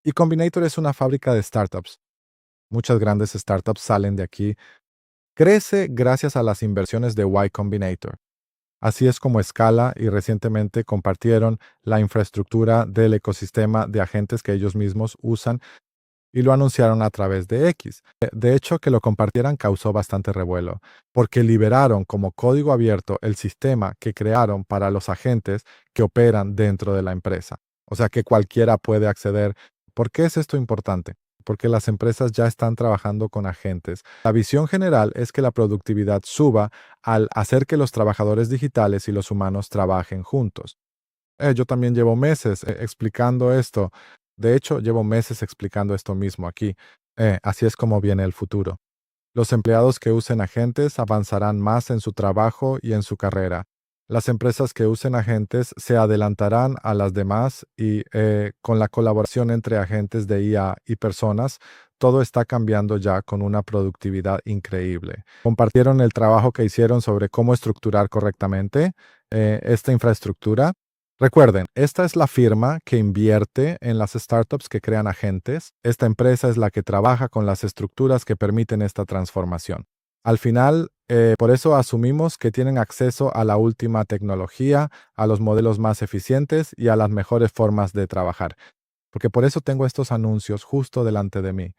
Y Combinator es una fábrica de startups. Muchas grandes startups salen de aquí. Crece gracias a las inversiones de Y Combinator. Así es como escala y recientemente compartieron la infraestructura del ecosistema de agentes que ellos mismos usan y lo anunciaron a través de X. De hecho, que lo compartieran causó bastante revuelo, porque liberaron como código abierto el sistema que crearon para los agentes que operan dentro de la empresa. O sea que cualquiera puede acceder. ¿Por qué es esto importante? Porque las empresas ya están trabajando con agentes. La visión general es que la productividad suba al hacer que los trabajadores digitales y los humanos trabajen juntos. Yo también llevo meses explicando esto. De hecho, llevo meses explicando esto mismo aquí. Así es como viene el futuro. Los empleados que usen agentes avanzarán más en su trabajo y en su carrera. Las empresas que usen agentes se adelantarán a las demás y con la colaboración entre agentes de IA y personas, todo está cambiando ya con una productividad increíble. Compartieron el trabajo que hicieron sobre cómo estructurar correctamente esta infraestructura. Recuerden, esta es la firma que invierte en las startups que crean agentes. Esta empresa es la que trabaja con las estructuras que permiten esta transformación. Al final, por eso asumimos que tienen acceso a la última tecnología, a los modelos más eficientes y a las mejores formas de trabajar. Porque por eso tengo estos anuncios justo delante de mí.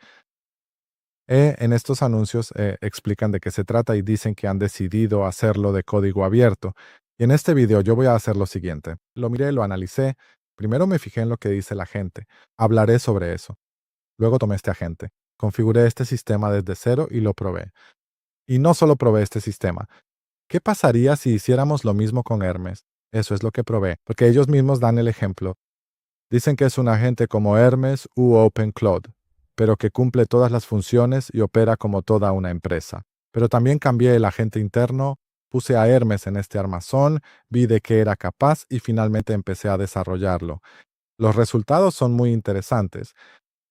En estos anuncios explican de qué se trata y dicen que han decidido hacerlo de código abierto. Y en este video yo voy a hacer lo siguiente. Lo miré, lo analicé. Primero me fijé en lo que dice la gente. Hablaré sobre eso. Luego tomé este agente. Configuré este sistema desde cero y lo probé. Y no solo probé este sistema. ¿Qué pasaría si hiciéramos lo mismo con Hermes? Eso es lo que probé, porque ellos mismos dan el ejemplo. Dicen que es un agente como Hermes u OpenCloud, pero que cumple todas las funciones y opera como toda una empresa. Pero también cambié el agente interno, puse a Hermes en este armazón, vi de qué era capaz y finalmente empecé a desarrollarlo. Los resultados son muy interesantes.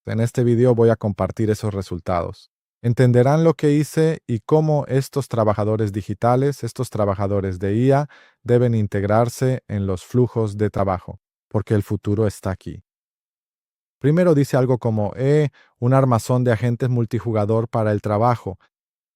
En este video voy a compartir esos resultados. Entenderán lo que hice y cómo estos trabajadores digitales, estos trabajadores de IA, deben integrarse en los flujos de trabajo, porque el futuro está aquí. Primero dice algo como, un armazón de agentes multijugador para el trabajo.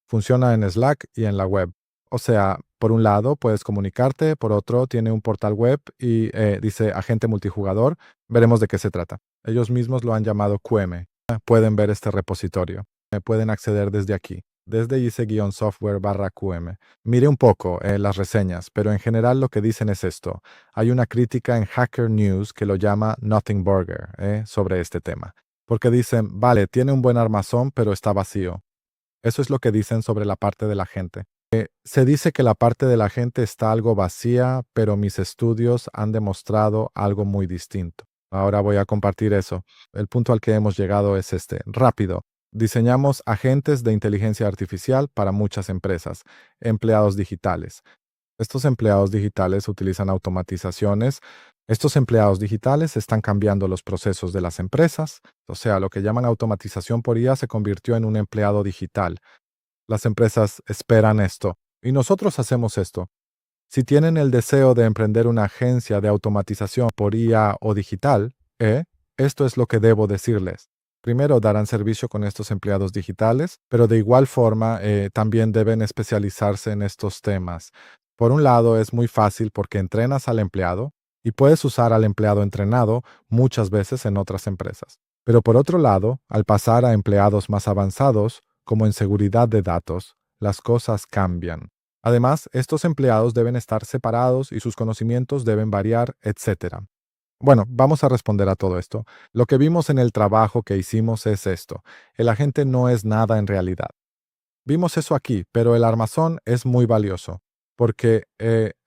Funciona en Slack y en la web. O sea, por un lado puedes comunicarte, por otro tiene un portal web y dice agente multijugador. Veremos de qué se trata. Ellos mismos lo han llamado QM. Pueden ver este repositorio. Pueden acceder desde aquí, desde ice-software/QM. Mire un poco las reseñas, pero en general lo que dicen es esto. Hay una crítica en Hacker News que lo llama Nothing Burger sobre este tema. Porque dicen, vale, tiene un buen armazón, pero está vacío. Eso es lo que dicen sobre la parte de la gente. Se dice que la parte de la gente está algo vacía, pero mis estudios han demostrado algo muy distinto. Ahora voy a compartir eso. El punto al que hemos llegado es este. Rápido. Diseñamos agentes de inteligencia artificial para muchas empresas, empleados digitales. Estos empleados digitales utilizan automatizaciones. Estos empleados digitales están cambiando los procesos de las empresas. O sea, lo que llaman automatización por IA se convirtió en un empleado digital. Las empresas esperan esto y nosotros hacemos esto. Si tienen el deseo de emprender una agencia de automatización por IA o digital, esto es lo que debo decirles. Primero, darán servicio con estos empleados digitales, pero de igual forma también deben especializarse en estos temas. Por un lado, es muy fácil porque entrenas al empleado y puedes usar al empleado entrenado muchas veces en otras empresas. Pero por otro lado, al pasar a empleados más avanzados, como en seguridad de datos, las cosas cambian. Además, estos empleados deben estar separados y sus conocimientos deben variar, etc. Bueno, vamos a responder a todo esto. Lo que vimos en el trabajo que hicimos es esto. El agente no es nada en realidad. Vimos eso aquí, pero el armazón es muy valioso, porque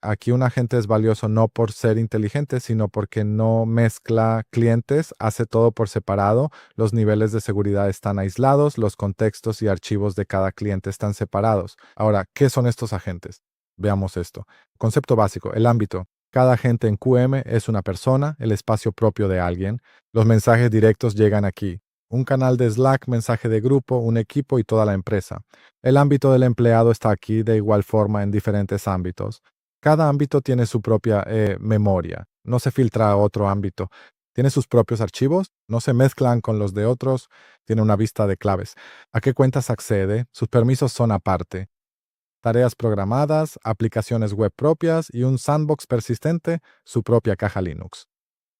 aquí un agente es valioso no por ser inteligente, sino porque no mezcla clientes, hace todo por separado, los niveles de seguridad están aislados, los contextos y archivos de cada cliente están separados. Ahora, ¿qué son estos agentes? Veamos esto. Concepto básico, el ámbito. Cada agente en QM es una persona, el espacio propio de alguien. Los mensajes directos llegan aquí. Un canal de Slack, mensaje de grupo, un equipo y toda la empresa. El ámbito del empleado está aquí de igual forma en diferentes ámbitos. Cada ámbito tiene su propia memoria. No se filtra a otro ámbito. Tiene sus propios archivos, no se mezclan con los de otros, tiene una vista de claves. ¿A qué cuentas accede? Sus permisos son aparte. Tareas programadas, aplicaciones web propias y un sandbox persistente, su propia caja Linux.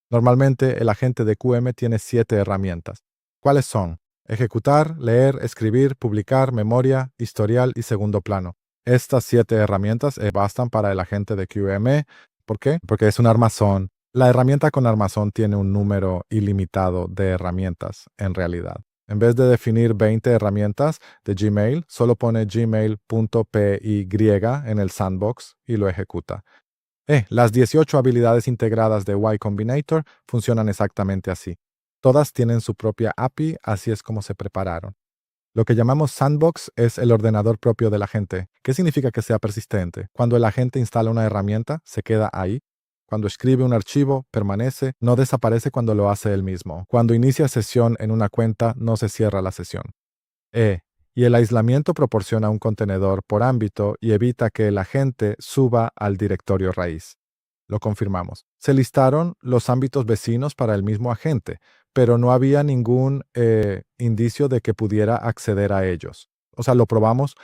Normalmente el agente de QM tiene 7 herramientas. ¿Cuáles son? Ejecutar, leer, escribir, publicar, memoria, historial y segundo plano. Estas 7 herramientas bastan para el agente de QM. ¿Por qué? Porque es un armazón. La herramienta con armazón tiene un número ilimitado de herramientas en realidad. En vez de definir 20 herramientas de Gmail, solo pone gmail.py en el sandbox y lo ejecuta. Las 18 habilidades integradas de Y Combinator funcionan exactamente así. Todas tienen su propia API, así es como se prepararon. Lo que llamamos sandbox es el ordenador propio del agente. ¿Qué significa que sea persistente? Cuando el agente instala una herramienta, se queda ahí. Cuando escribe un archivo, permanece, no desaparece cuando lo hace él mismo. Cuando inicia sesión en una cuenta, no se cierra la sesión. Y el aislamiento proporciona un contenedor por ámbito y evita que el agente suba al directorio raíz. Lo confirmamos. Se listaron los ámbitos vecinos para el mismo agente, pero no había ningún indicio de que pudiera acceder a ellos. O sea, lo probamos,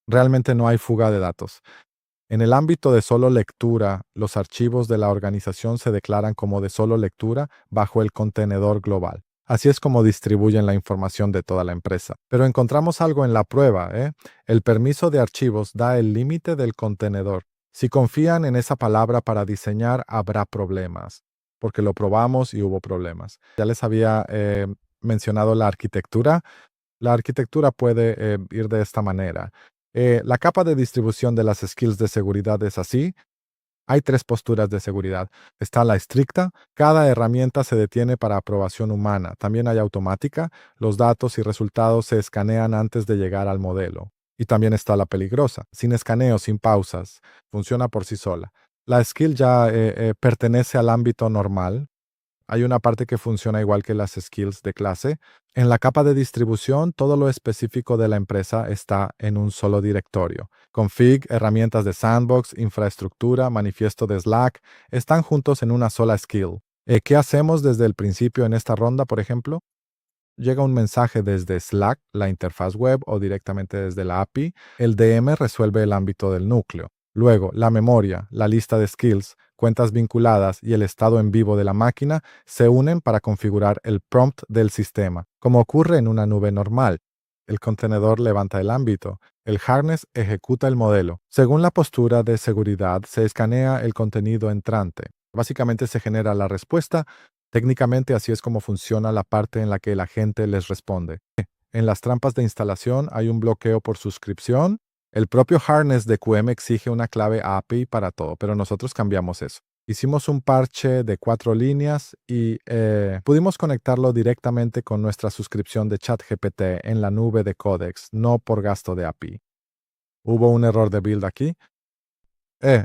realmente no hay fuga de datos. En el ámbito de solo lectura, los archivos de la organización se declaran como de solo lectura bajo el contenedor global. Así es como distribuyen la información de toda la empresa. Pero encontramos algo en la prueba, ¿eh? El permiso de archivos da el límite del contenedor. Si confían en esa palabra para diseñar, habrá problemas, porque lo probamos y hubo problemas. Ya les había mencionado la arquitectura. La arquitectura puede ir de esta manera. La capa de distribución de las skills de seguridad es así. Hay 3 posturas de seguridad. Está la estricta. Cada herramienta se detiene para aprobación humana. También hay automática. Los datos y resultados se escanean antes de llegar al modelo. Y también está la peligrosa. Sin escaneo, sin pausas. Funciona por sí sola. La skill ya pertenece al ámbito normal. Hay una parte que funciona igual que las skills de clase. En la capa de distribución, todo lo específico de la empresa está en un solo directorio. Config, herramientas de sandbox, infraestructura, manifiesto de Slack, están juntos en una sola skill. ¿Qué hacemos desde el principio en esta ronda, por ejemplo? Llega un mensaje desde Slack, la interfaz web o directamente desde la API. El DM resuelve el ámbito del núcleo. Luego, la memoria, la lista de skills, cuentas vinculadas y el estado en vivo de la máquina se unen para configurar el prompt del sistema, como ocurre en una nube normal. El contenedor levanta el ámbito. El harness ejecuta el modelo. Según la postura de seguridad, se escanea el contenido entrante. Básicamente se genera la respuesta. Técnicamente así es como funciona la parte en la que el agente les responde. En las trampas de instalación hay un bloqueo por suscripción. El propio harness de QM exige una clave API para todo, pero nosotros cambiamos eso. Hicimos un parche de 4 líneas y pudimos conectarlo directamente con nuestra suscripción de ChatGPT en la nube de Codex, no por gasto de API. Hubo un error de build aquí.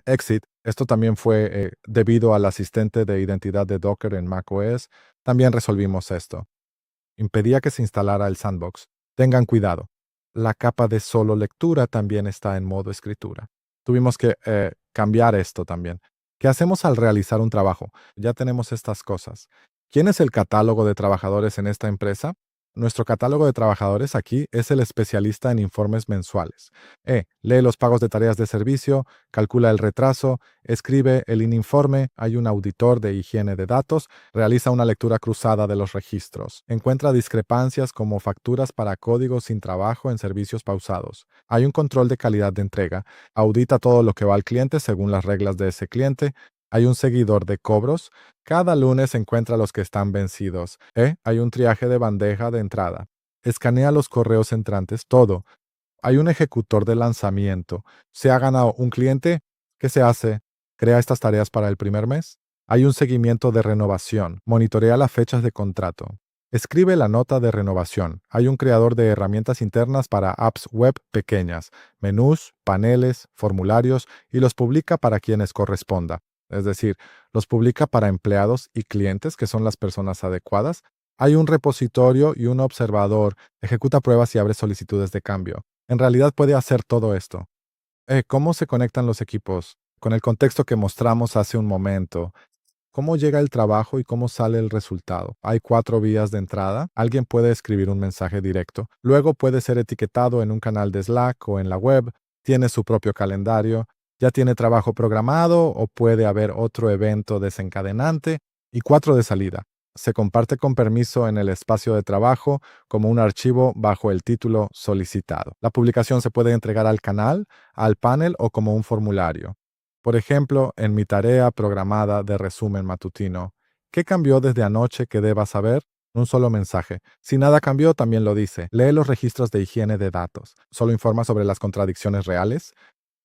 Exit. Esto también fue debido al asistente de identidad de Docker en macOS. También resolvimos esto. Impedía que se instalara el sandbox. Tengan cuidado. La capa de solo lectura también está en modo escritura. Tuvimos que cambiar esto también. ¿Qué hacemos al realizar un trabajo? Ya tenemos estas cosas. ¿Quién es el catálogo de trabajadores en esta empresa? Nuestro catálogo de trabajadores aquí es el especialista en informes mensuales. Lee los pagos de tareas de servicio, calcula el retraso, escribe el informe, hay un auditor de higiene de datos, realiza una lectura cruzada de los registros, encuentra discrepancias como facturas para códigos sin trabajo en servicios pausados. Hay un control de calidad de entrega, audita todo lo que va al cliente según las reglas de ese cliente. Hay un seguidor de cobros. Cada lunes encuentra los que están vencidos. Hay un triaje de bandeja de entrada. Escanea los correos entrantes, todo. Hay un ejecutor de lanzamiento. ¿Se ha ganado un cliente? ¿Qué se hace? ¿Crea estas tareas para el primer mes? Hay un seguimiento de renovación. Monitorea las fechas de contrato. Escribe la nota de renovación. Hay un creador de herramientas internas para apps web pequeñas, menús, paneles, formularios y los publica para quienes corresponda. Es decir, los publica para empleados y clientes, que son las personas adecuadas. Hay un repositorio y un observador. Ejecuta pruebas y abre solicitudes de cambio. En realidad puede hacer todo esto. ¿Cómo se conectan los equipos? Con el contexto que mostramos hace un momento. ¿Cómo llega el trabajo y cómo sale el resultado? Hay 4 vías de entrada. Alguien puede escribir un mensaje directo. Luego puede ser etiquetado en un canal de Slack o en la web. Tiene su propio calendario. Ya tiene trabajo programado o puede haber otro evento desencadenante. Y 4 de salida. Se comparte con permiso en el espacio de trabajo como un archivo bajo el título solicitado. La publicación se puede entregar al canal, al panel o como un formulario. Por ejemplo, en mi tarea programada de resumen matutino, ¿qué cambió desde anoche que debas saber? Un solo mensaje. Si nada cambió, también lo dice. Lee los registros de higiene de datos. Solo informa sobre las contradicciones reales.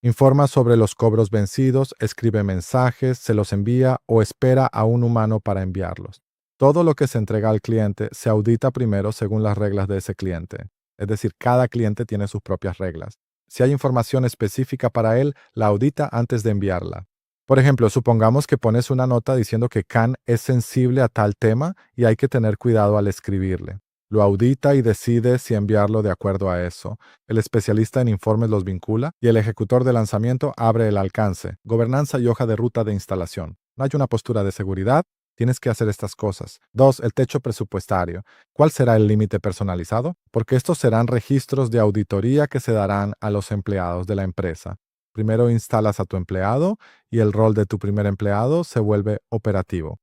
Informa sobre los cobros vencidos, escribe mensajes, se los envía o espera a un humano para enviarlos. Todo lo que se entrega al cliente se audita primero según las reglas de ese cliente. Es decir, cada cliente tiene sus propias reglas. Si hay información específica para él, la audita antes de enviarla. Por ejemplo, supongamos que pones una nota diciendo que Khan es sensible a tal tema y hay que tener cuidado al escribirle. Lo audita y decide si enviarlo de acuerdo a eso. El especialista en informes los vincula y el ejecutor de lanzamiento abre el alcance, gobernanza y hoja de ruta de instalación. No hay una postura de seguridad. Tienes que hacer estas cosas. 2. El techo presupuestario. ¿Cuál será el límite personalizado? Porque estos serán registros de auditoría que se darán a los empleados de la empresa. Primero instalas a tu empleado y el rol de tu primer empleado se vuelve operativo.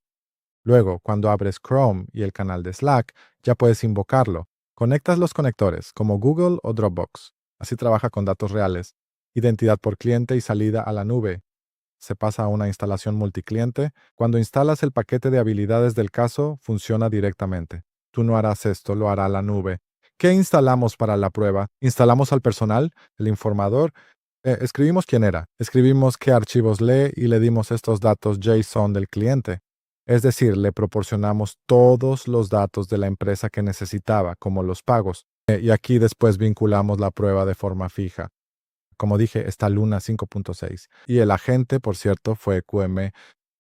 Luego, cuando abres Chrome y el canal de Slack, ya puedes invocarlo. Conectas los conectores, como Google o Dropbox. Así trabaja con datos reales. Identidad por cliente y salida a la nube. Se pasa a una instalación multicliente. Cuando instalas el paquete de habilidades del caso, funciona directamente. Tú no harás esto, lo hará la nube. ¿Qué instalamos para la prueba? Instalamos al personal, el informador. Escribimos quién era. Escribimos qué archivos lee y le dimos estos datos JSON del cliente. Es decir, le proporcionamos todos los datos de la empresa que necesitaba, como los pagos. Y aquí después vinculamos la prueba de forma fija. Como dije, está Luna 5.6. Y el agente, por cierto, fue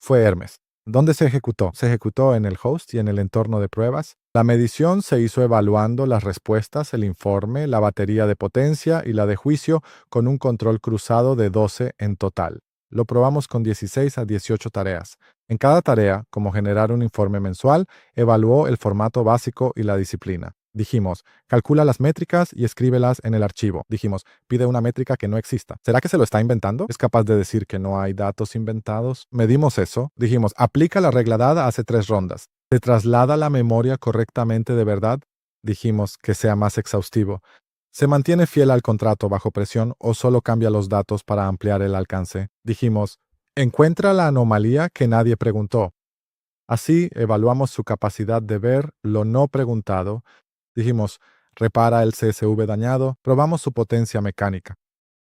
Hermes. ¿Dónde se ejecutó? Se ejecutó en el host y en el entorno de pruebas. La medición se hizo evaluando las respuestas, el informe, la batería de potencia y la de juicio con un control cruzado de 12 en total. Lo probamos con 16 a 18 tareas. En cada tarea, como generar un informe mensual, evaluó el formato básico y la disciplina. Dijimos, calcula las métricas y escríbelas en el archivo. Dijimos, pide una métrica que no exista. ¿Será que se lo está inventando? ¿Es capaz de decir que no hay datos inventados? Medimos eso. Dijimos, aplica la regla dada hace 3 rondas. ¿Se traslada la memoria correctamente de verdad? Dijimos, que sea más exhaustivo. ¿Se mantiene fiel al contrato bajo presión o solo cambia los datos para ampliar el alcance? Dijimos, encuentra la anomalía que nadie preguntó. Así evaluamos su capacidad de ver lo no preguntado. Dijimos, repara el CSV dañado, probamos su potencia mecánica.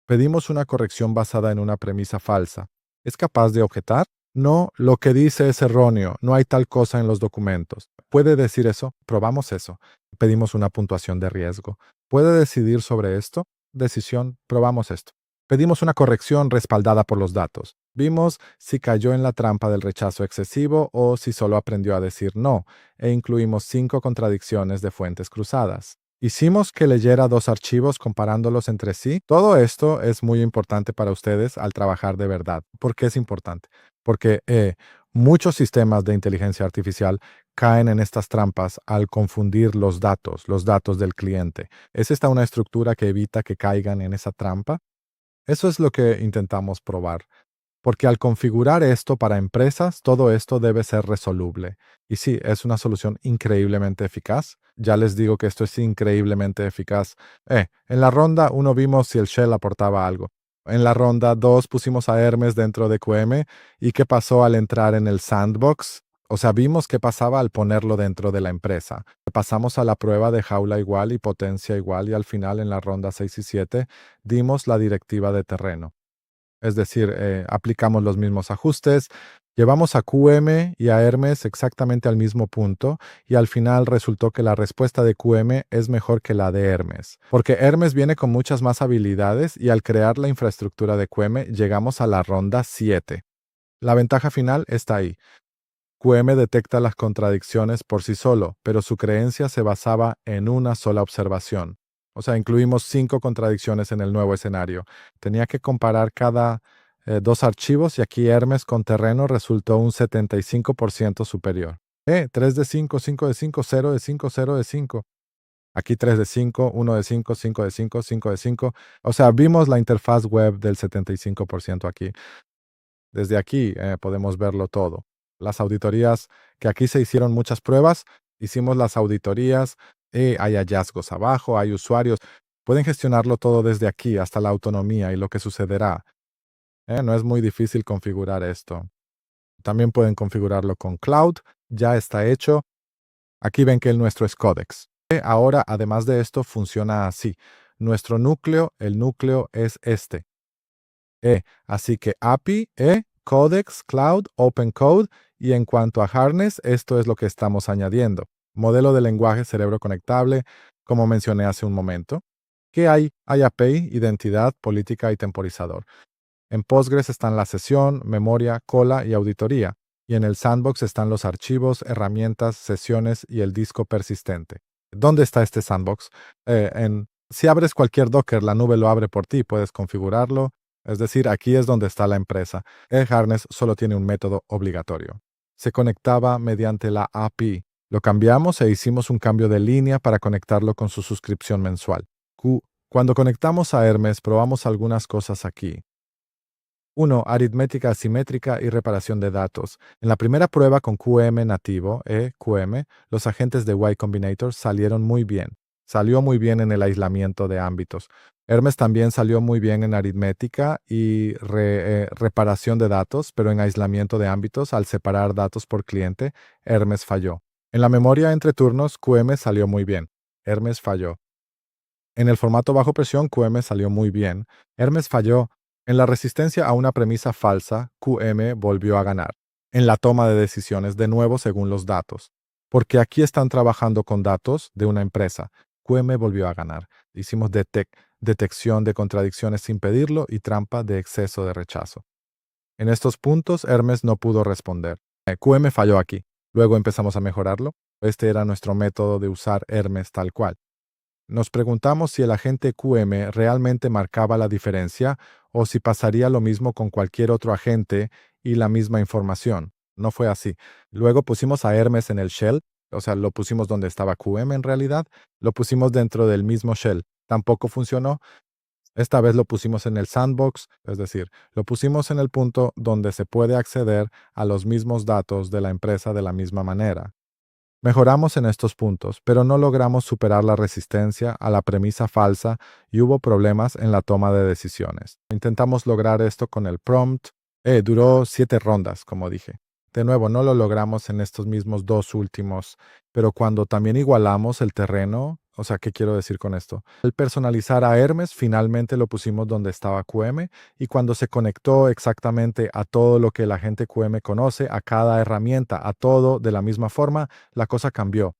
Pedimos una corrección basada en una premisa falsa. ¿Es capaz de objetar? No, lo que dice es erróneo, no hay tal cosa en los documentos. ¿Puede decir eso? Probamos eso. Pedimos una puntuación de riesgo. ¿Puede decidir sobre esto? Decisión, probamos esto. Pedimos una corrección respaldada por los datos. Vimos si cayó en la trampa del rechazo excesivo o si solo aprendió a decir no, e incluimos 5 contradicciones de fuentes cruzadas. Hicimos que leyera 2 archivos comparándolos entre sí. Todo esto es muy importante para ustedes al trabajar de verdad. ¿Por qué es importante? Porque muchos sistemas de inteligencia artificial caen en estas trampas al confundir los datos del cliente. ¿Es esta una estructura que evita que caigan en esa trampa? Eso es lo que intentamos probar. Porque al configurar esto para empresas, todo esto debe ser resoluble. Y sí, es una solución increíblemente eficaz. Ya les digo que esto es increíblemente eficaz. En la ronda 1 vimos si el shell aportaba algo. En la ronda 2 pusimos a Hermes dentro de QM y qué pasó al entrar en el sandbox. O sea, vimos qué pasaba al ponerlo dentro de la empresa. Pasamos a la prueba de jaula igual y potencia igual y al final en la ronda 6 y 7 dimos la directiva de terreno. Es decir, aplicamos los mismos ajustes, llevamos a QM y a Hermes exactamente al mismo punto y al final resultó que la respuesta de QM es mejor que la de Hermes, porque Hermes viene con muchas más habilidades y al crear la infraestructura de QM llegamos a la ronda 7. La ventaja final está ahí. QM detecta las contradicciones por sí solo, pero su creencia se basaba en una sola observación. O sea, incluimos 5 contradicciones en el nuevo escenario. Tenía que comparar cada dos archivos y aquí Hermes con terreno resultó un 75% superior. 3 de 5, 5 de 5, 0 de 5, 0 de 5. Aquí 3 de 5, 1 de 5, 5 de 5, 5 de 5. O sea, vimos la interfaz web del 75% aquí. Desde aquí podemos verlo todo. Las auditorías, que aquí se hicieron muchas pruebas, hicimos las auditorías, hay hallazgos abajo, hay usuarios. Pueden gestionarlo todo desde aquí hasta la autonomía y lo que sucederá. No es muy difícil configurar esto. También pueden configurarlo con Cloud, ya está hecho. Aquí ven que el nuestro es Codex. Ahora, además de esto, funciona así. Nuestro núcleo, el núcleo es este. Así que API, Codex, Cloud, Open Code, y en cuanto a Harness, esto es lo que estamos añadiendo. Modelo de lenguaje cerebro conectable, como mencioné hace un momento. ¿Qué hay? Hay API, identidad, política y temporizador. En Postgres están la sesión, memoria, cola y auditoría. Y en el sandbox están los archivos, herramientas, sesiones y el disco persistente. ¿Dónde está este sandbox? Si abres cualquier Docker, la nube lo abre por ti, puedes configurarlo. Es decir, aquí es donde está la empresa. El harness solo tiene un método obligatorio. Se conectaba mediante la API. Lo cambiamos e hicimos un cambio de línea para conectarlo con su suscripción mensual. Cuando conectamos a Hermes, probamos algunas cosas aquí. 1. Aritmética asimétrica y reparación de datos. En la primera prueba con QM nativo, QM, los agentes de Y Combinator salieron muy bien. Salió muy bien en el aislamiento de ámbitos. Hermes también salió muy bien en aritmética y reparación de datos, pero en aislamiento de ámbitos, al separar datos por cliente, Hermes falló. En la memoria entre turnos, QM salió muy bien. Hermes falló. En el formato bajo presión, QM salió muy bien. Hermes falló. En la resistencia a una premisa falsa, QM volvió a ganar. En la toma de decisiones, de nuevo según los datos. Porque aquí están trabajando con datos de una empresa. QM volvió a ganar. Hicimos detección de contradicciones sin pedirlo y trampa de exceso de rechazo. En estos puntos, Hermes no pudo responder. QM falló aquí. Luego empezamos a mejorarlo. Este era nuestro método de usar Hermes tal cual. Nos preguntamos si el agente QM realmente marcaba la diferencia o si pasaría lo mismo con cualquier otro agente y la misma información. No fue así. Luego pusimos a Hermes en el shell, o sea, lo pusimos donde estaba QM en realidad, lo pusimos dentro del mismo shell. Tampoco funcionó. Esta vez lo pusimos en el sandbox, es decir, lo pusimos en el punto donde se puede acceder a los mismos datos de la empresa de la misma manera. Mejoramos en estos puntos, pero no logramos superar la resistencia a la premisa falsa y hubo problemas en la toma de decisiones. Intentamos lograr esto con el prompt. Duró 7 rondas, como dije. De nuevo, no lo logramos en estos mismos dos últimos, pero cuando también igualamos el terreno, o sea, ¿qué quiero decir con esto? Al personalizar a Hermes, finalmente lo pusimos donde estaba QM y cuando se conectó exactamente a todo lo que la gente QM conoce, a cada herramienta, a todo de la misma forma, la cosa cambió.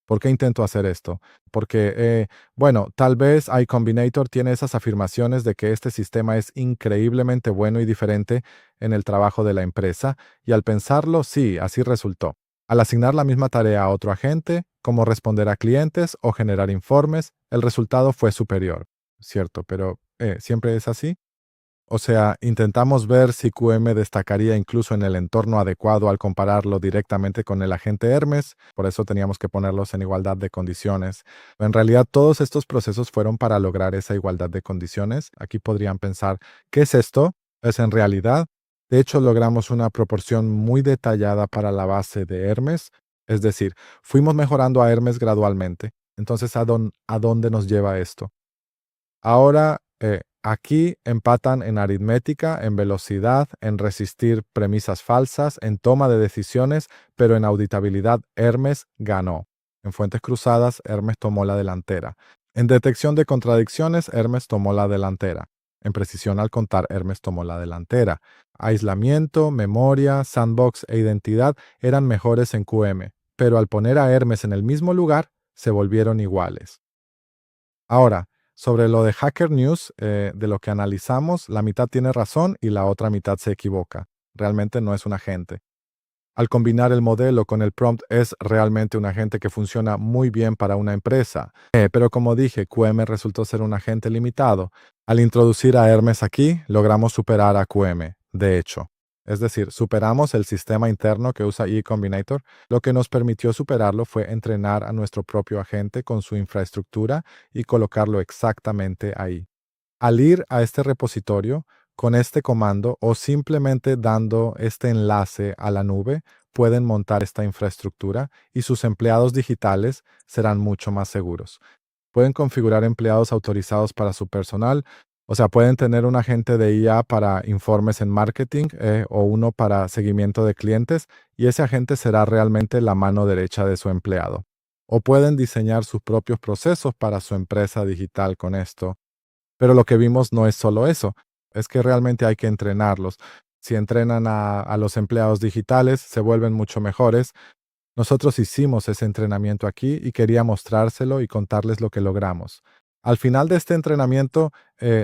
¿Por qué intento hacer esto? Porque, bueno, tal vez iCombinator tiene esas afirmaciones de que este sistema es increíblemente bueno y diferente en el trabajo de la empresa, y al pensarlo, sí, así resultó. Al asignar la misma tarea a otro agente, como responder a clientes o generar informes, el resultado fue superior. Cierto, pero ¿siempre es así? O sea, intentamos ver si QM destacaría incluso en el entorno adecuado al compararlo directamente con el agente Hermes, por eso teníamos que ponerlos en igualdad de condiciones. En realidad, todos estos procesos fueron para lograr esa igualdad de condiciones. Aquí podrían pensar, ¿qué es esto? Es en realidad, de hecho, logramos una proporción muy detallada para la base de Hermes, es decir, fuimos mejorando a Hermes gradualmente. Entonces, ¿a dónde nos lleva esto? Ahora, aquí empatan en aritmética, en velocidad, en resistir premisas falsas, en toma de decisiones, pero en auditabilidad Hermes ganó. En fuentes cruzadas, Hermes tomó la delantera. En detección de contradicciones, Hermes tomó la delantera. En precisión al contar, Hermes tomó la delantera. Aislamiento, memoria, sandbox e identidad eran mejores en QM, pero al poner a Hermes en el mismo lugar, se volvieron iguales. Ahora, sobre lo de Hacker News, de lo que analizamos, la mitad tiene razón y la otra mitad se equivoca. Realmente no es un agente. Al combinar el modelo con el prompt es realmente un agente que funciona muy bien para una empresa. Pero como dije, QM resultó ser un agente limitado. Al introducir a Hermes aquí, logramos superar a QM, de hecho. Es decir, superamos el sistema interno que usa eCombinator. Lo que nos permitió superarlo fue entrenar a nuestro propio agente con su infraestructura y colocarlo exactamente ahí. Al ir a este repositorio, con este comando o simplemente dando este enlace a la nube, pueden montar esta infraestructura y sus empleados digitales serán mucho más seguros. Pueden configurar empleados autorizados para su personal, o sea, pueden tener un agente de IA para informes en marketing o uno para seguimiento de clientes y ese agente será realmente la mano derecha de su empleado. O pueden diseñar sus propios procesos para su empresa digital con esto. Pero lo que vimos no es solo eso, es que realmente hay que entrenarlos. Si entrenan a los empleados digitales, se vuelven mucho mejores. Nosotros hicimos ese entrenamiento aquí y quería mostrárselo y contarles lo que logramos. Al final de este entrenamiento,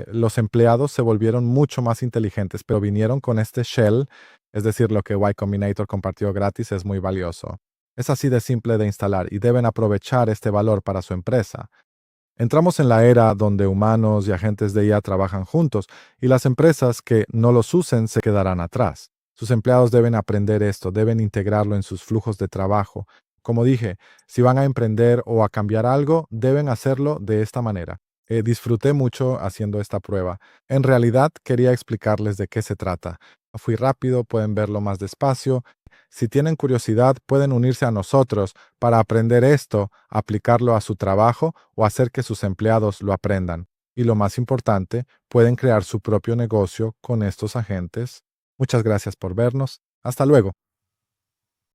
los empleados se volvieron mucho más inteligentes, pero vinieron con este shell, es decir, lo que Y Combinator compartió gratis es muy valioso. Es así de simple de instalar y deben aprovechar este valor para su empresa. Entramos en la era donde humanos y agentes de IA trabajan juntos y las empresas que no los usen se quedarán atrás. Sus empleados deben aprender esto, deben integrarlo en sus flujos de trabajo. Como dije, si van a emprender o a cambiar algo, deben hacerlo de esta manera. Disfruté mucho haciendo esta prueba. En realidad quería explicarles de qué se trata. Fui rápido, pueden verlo más despacio. Si tienen curiosidad, pueden unirse a nosotros para aprender esto, aplicarlo a su trabajo o hacer que sus empleados lo aprendan. Y lo más importante, pueden crear su propio negocio con estos agentes. Muchas gracias por vernos. Hasta luego.